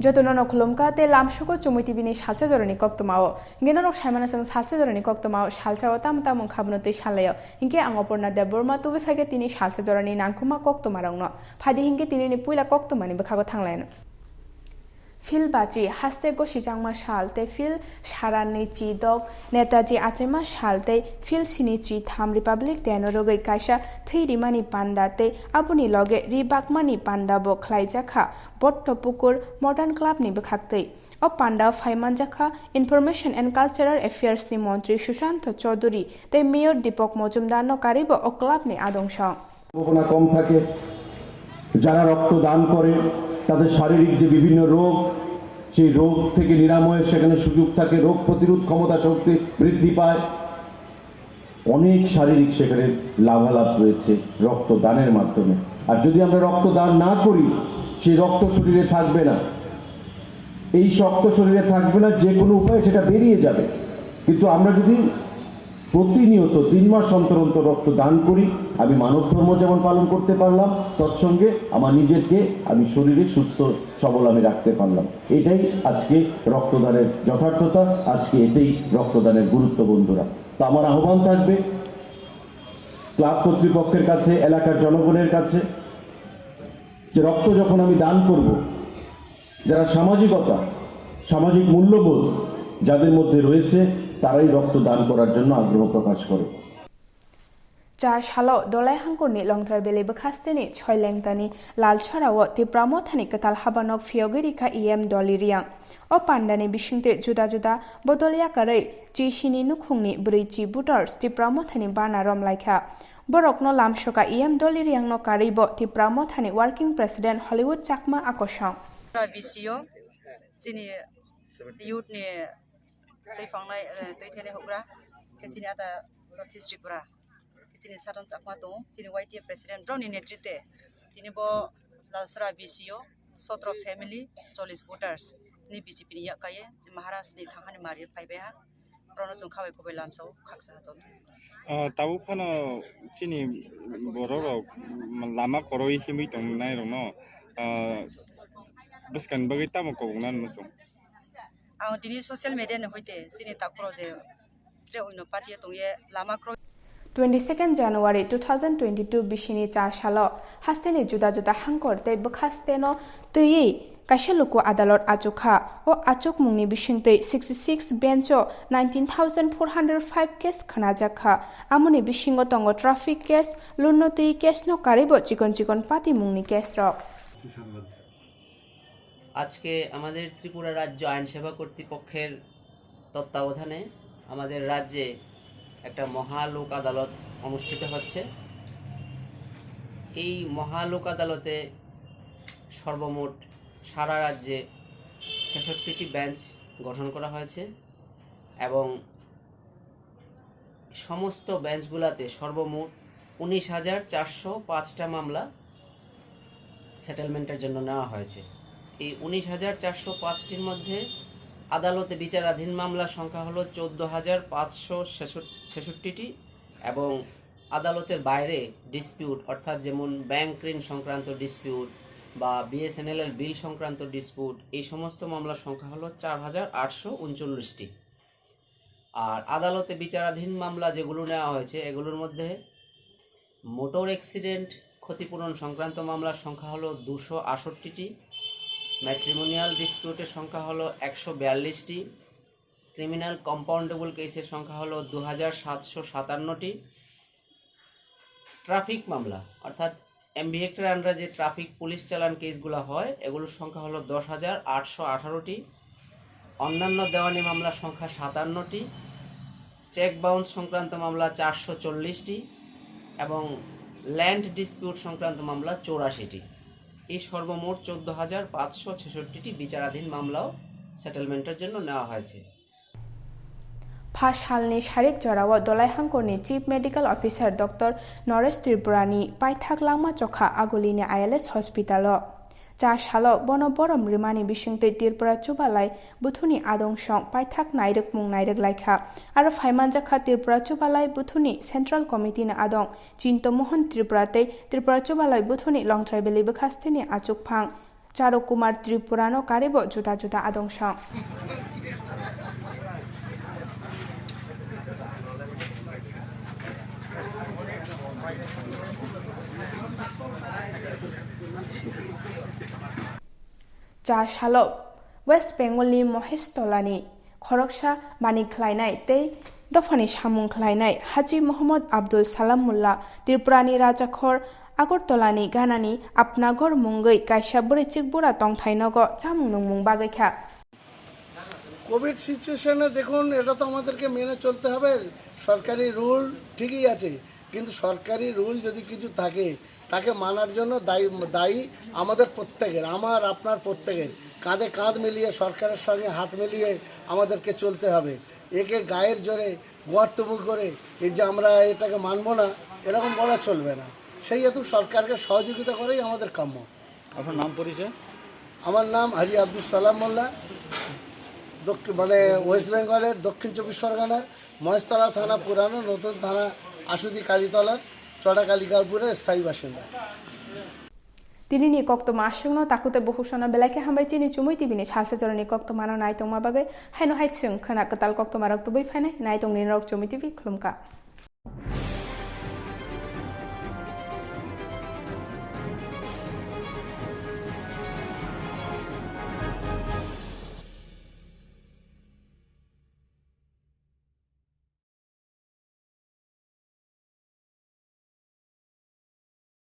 Jotono Kolomka te Lamshuko Chumutibini Salsa Jorani Koktwma Genoro Shamanasang Salsa Jorani Koktwma Salsa Tam Kabnote Shaleo Inke Aparna Debbarma to Fagetini Salsa Jorani Nankuma Koktwma Rangno Padi Hinke Tini Pula Koktwma Bakago Tanglen Phil Bachi Haste Goshijangma Shalte Phil Sharanichi Dog Netaji Achema Shalte Phil Shinichi Tham Republic Tenoroge Kaisha Thirimani Pandate Abuni Loge Ribakmani Pandabo Klaijaka Bottopukur Modern Club ni Bakakte O Panda Faimanjaka Information and Cultural Affairs ni Montri Shushanto Chaudhuri Te Mayor Dipok Mojumdar no Karibo O Club ni Adongshang কম থাকে যারা রক্ত দান করে তাদের শারীরিক যে বিভিন্ন রোগ সেই রোগ থেকে নিরাময়ের সেখানে সুযোগ থাকে রোগ প্রতিরোধ ক্ষমতা শক্তি বৃদ্ধি পায় অনেক শারীরিক সেখানে লাভালাভ রয়েছে রক্তদানের মাধ্যমে আর যদি আমরা রক্তদান না করি সেই রক্ত শরীরে থাকবে না এই রক্ত শরীরে থাকবে না যে কোনো উপায়ে সেটা বেরিয়ে যাবে কিন্তু আমরা যদি প্রতিনিয়ত 3 মাস অন্তর অন্তর রক্তদান করি আমি মানব ধর্ম যেমন পালন করতে পারলাম তৎসঙ্গে আমার নিজেকে আমি শরীরে সুস্থ সবল আমি রাখতে পারলাম এটাই আজকে রক্তদানের যথার্থতা আজকে এটাই রক্তদানের গুরুত্ব বন্ধুরা তো আমার আহ্বান থাকবে ক্লাব কর্তৃপক্ষের কাছে এলাকার জনগণের কাছে যে রক্ত যখন আমি দান করব যারা সামাজিকতা সামাজিক মূল্যবোধ যাদের মধ্যে রয়েছে তারাই রক্ত দান করার জন্য আগ্রহ প্রকাশ করে Jar Shalo Dolai Hangkurni Longtrai Bele Bakasteni Choi Lengtani Lal Charawo Tipramo Thani Katal Habanok Fiogirika EM Doliriang O Pandani Bishinte Juda Juda Bodolia Kare Jishini Nukungni Brichi Butars Tipramo Thani Bana Rom Laika Borokno Lamshoka EM Doliriang no Karibo Tipramo Thani Working President Hollywood Chakma Akoshang Visio Jini Youth ni Tay Fangnai Tay Tene Hokra Kechini Ata Rotis Tripura Tini Saton Chakmato, Tini White President Brownie Netrite, Tini Bo Salsa Visio, Sotro Family, Solis Voters, Ni BGP Yakaye, Maharas ni Tahani Maria Paibeha, Pronotum Kawe Kobelamso, Kaksa. Tabu Pano Chini Bororo Lama Koroi Himiton Nairono Buscan Bagitamo Nan Musum. Our Dini social media and Hoite, Sini Takroze, Treuno Patia Tongue, Lama Croy. 22nd January 2022 Bishini Jar Shalo Hasteni Juda Juda Hangkor Te Bakasteno Tei Kashaluko Adalot Achukha O Achuk Mungni Bishinte 66 Bencho 19,405 case Kanajaka Amuni Bishingo Tongo traffic case Lunoti case no Karibo Chikon Pati Mungni case Rock আজকে আমাদের ত্রিপুরা রাজ্য আইন সেবা কর্তৃপক্ষের তত্ত্বাবধানে আমাদের রাজ্যে একটা মহালোক আদালত অনুষ্ঠিত হচ্ছে এই মহালোক আদালতে সর্বমোট সারা রাজ্যে 66টি বেঞ্চ গঠন করা হয়েছে এবং সমস্ত বেঞ্চগুলোতে সর্বমোট 19,405টা মামলা সেটেলমেন্টের জন্য নেওয়া হয়েছে এই 19,405টির মধ্যে আদালতে বিচারাধীন মামলার সংখ্যা হলো 14,566টি এবং আদালতের বাইরে ডিসপিউট অর্থাৎ যেমন ব্যাংক ঋণ সংক্রান্ত ডিসপিউট বা বিএসএনএল এর বিল সংক্রান্ত ডিসপিউট এই সমস্ত মামলার সংখ্যা হলো 4,839টি আর আদালতে বিচারাধীন মামলা যেগুলো নেওয়া হয়েছে এগুলোর মধ্যে মোটর অ্যাক্সিডেন্ট ক্ষতিপূরণ সংক্রান্ত মামলার সংখ্যা হলো 268টি ম্যাট্রিমোনিয়াল ডিসপিউটের সংখ্যা হলো 142টি ক্রিমিনাল কম্পাউন্ডেবল কেসের সংখ্যা হলো 2,757টি ট্রাফিক মামলা অর্থাৎ এমভিহেক্টর আন্ডারে যে ট্রাফিক পুলিশ চালান কেসগুলো হয় এগুলোর সংখ্যা হলো 10,818টি অন্যান্য দেওয়ানি মামলার সংখ্যা 57টি চেক বাউন্স সংক্রান্ত মামলা 440টি এবং ল্যান্ড ডিসপিউট সংক্রান্ত মামলা 84টি এই সর্বমোট 14,566টি বিচারাধীন মামলাও সেটেলমেন্টের জন্য নেওয়া হয়েছে Pashalni Sharik Jorawa Dolai Hangkorni Chief Medical Officer Dr. Noresh Tripurani Paithak Langma Chokha Agulini ILS Hospital Jar Shalo Bono Borom Rimani Bishingte Tirpura Chubalai Buthuni Adongshong Paithak Nairuk Mung Nairuk Laikha Aro Faimanjakha Tirpura Chubalai Buthuni Central Committee na Adong Chinto Mohan Tripurate Tripura Chubalai Buthuni Longtrai Bele Bakasteni Achuk Phang চারু Kumar ত্রিপুরানো Karib জুতা জুতা আদংশ जा सालब waste बेंगलनि महेशतलानि खरकसा बानि ख्लायनाय तै दफानि सामुं ख्लायनाय हाजी मोहम्मद आब्दुल सालाम मुल्ला त्रिपुरानि राजाखर আগরতলাनि गानानि आपनागर मुंगै कायसा बरिचिक बुरा तंथाइनग जामुं नंमुं बागैखा Covid সিচুয়েশনে দেখুন এটা তো আমাদেরকে মেনে চলতে হবে সরকারি রুল ঠিকই আছে কিন্তু সরকারি রুল যদি কিছু থাকে তাকে মানার জন্য দায়ী আমাদের প্রত্যেকের আমার আপনার প্রত্যেকের কাঁধে কাঁধ মিলিয়ে সরকারের সঙ্গে হাত মিলিয়ে আমাদেরকে চলতে হবে একে গায়ের জোরে গোয়ার্তমু করে এই যে আমরা এটাকে মানবো না এরকম বলা চলবে না সেই হেতু সরকারকে সহযোগিতা করেই আমাদের কাম্য আপনার নাম পরিচয় আমার নাম হাজি আব্দুল সালাম মোল্লা মানে ওয়েস্ট বেঙ্গলের দক্ষিণ 24 পরগনার মহেশতলা থানা পুরানো নতুন থানা আশুদি কালীতলার চড়া কালিকাপুরের স্থায়ী বাসিন্দা তিনি নি Koktwma asungno takute bohusona belake hambai chini chumui tibini salsa jorani Koktwma no naitongma bagai haino haitsung khana katal Koktwma rok tubai phainai naitong ni rok chumui tibi khulumka